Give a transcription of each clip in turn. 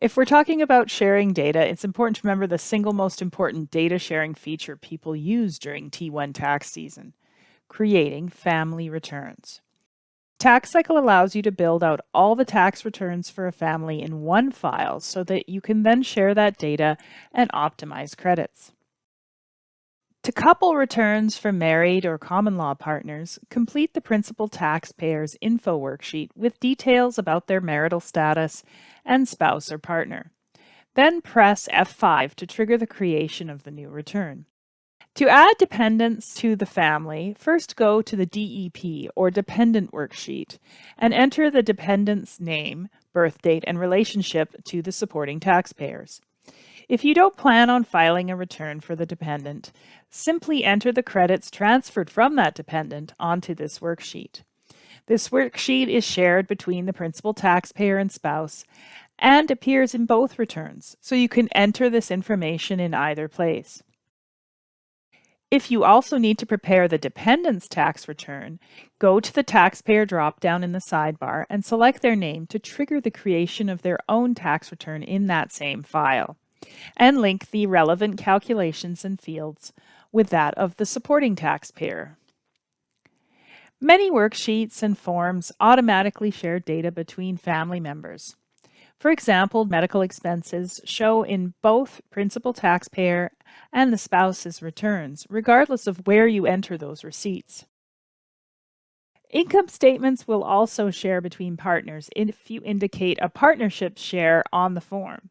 If we're talking about sharing data, it's important to remember the single most important data sharing feature people use during T1 tax season: creating family returns. TaxCycle allows you to build out all the tax returns for a family in one file so that you can then share that data and optimize credits. To couple returns for married or common law partners, complete the principal taxpayer's info worksheet with details about their marital status and spouse or partner. Then press F5 to trigger the creation of the new return. To add dependents to the family, first go to the DEP or dependent worksheet and enter the dependent's name, birth date, and relationship to the supporting taxpayers. If you don't plan on filing a return for the dependent, simply enter the credits transferred from that dependent onto this worksheet. This worksheet is shared between the principal taxpayer and spouse and appears in both returns, so you can enter this information in either place. If you also need to prepare the dependent's tax return, go to the taxpayer dropdown in the sidebar and select their name to trigger the creation of their own tax return in that same file, and link the relevant calculations and fields with that of the supporting taxpayer. Many worksheets and forms automatically share data between family members. For example, medical expenses show in both principal taxpayer and the spouse's returns, regardless of where you enter those receipts. Income statements will also share between partners if you indicate a partnership share on the form.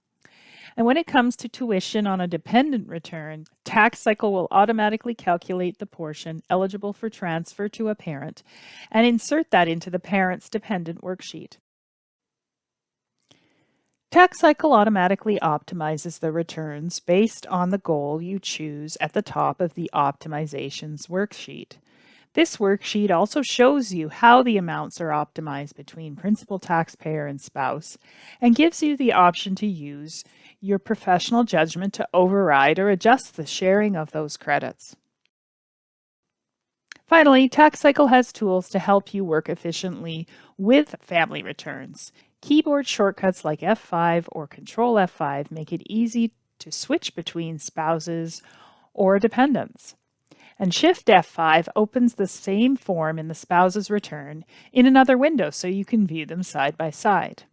And when it comes to tuition on a dependent return, TaxCycle will automatically calculate the portion eligible for transfer to a parent and insert that into the parent's dependent worksheet. TaxCycle automatically optimizes the returns based on the goal you choose at the top of the Optimizations worksheet. This worksheet also shows you how the amounts are optimized between principal taxpayer and spouse, and gives you the option to use your professional judgment to override or adjust the sharing of those credits. Finally, TaxCycle has tools to help you work efficiently with family returns. Keyboard shortcuts like F5 or Control F5 make it easy to switch between spouses or dependents. And Shift F5 opens the same form in the spouse's return in another window so you can view them side by side.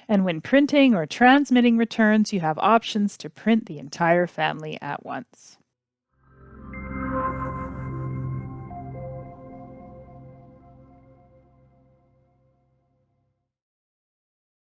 And when printing or transmitting returns, you have options to print the entire family at once.